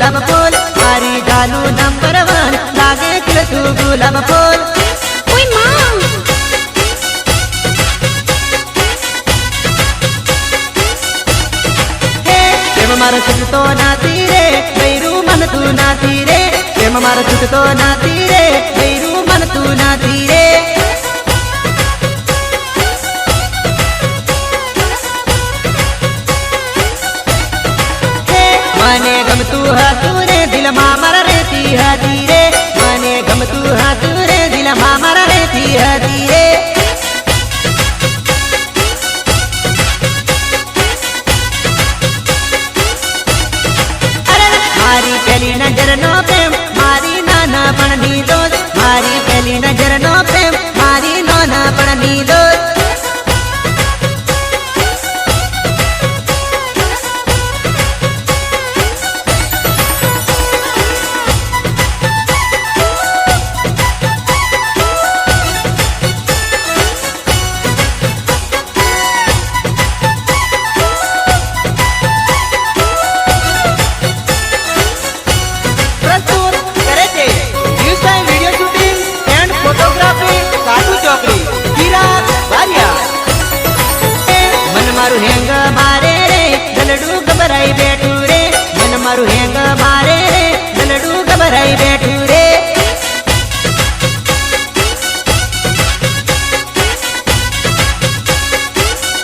गुलाब फूल मारी जालू नंबर 1 लागे खिल तू गुलाब फूल ओए मां हे प्रेम मारो छुट तो नाती रे बैरू मन तू नाती रे प्रेम मारो छुट तो नाती रे बैरू मन तू नाती रे मने गम तू हाथू रे दिल मारा रहती हाथी रे मने गम तू हाथू रे दिल मारा रहती हाथी रे अरे मारी पहली नजर नो प्रेम मारी नाना पढ़नी दोस्त मारी पहली नजर नो प्रेम मारी नाना पढ़नी दोस्त मारू हेंग मारे रे दलडू घबराई बैठू रे मन मारू हेंग मारे रे दलडू घबराई बैठू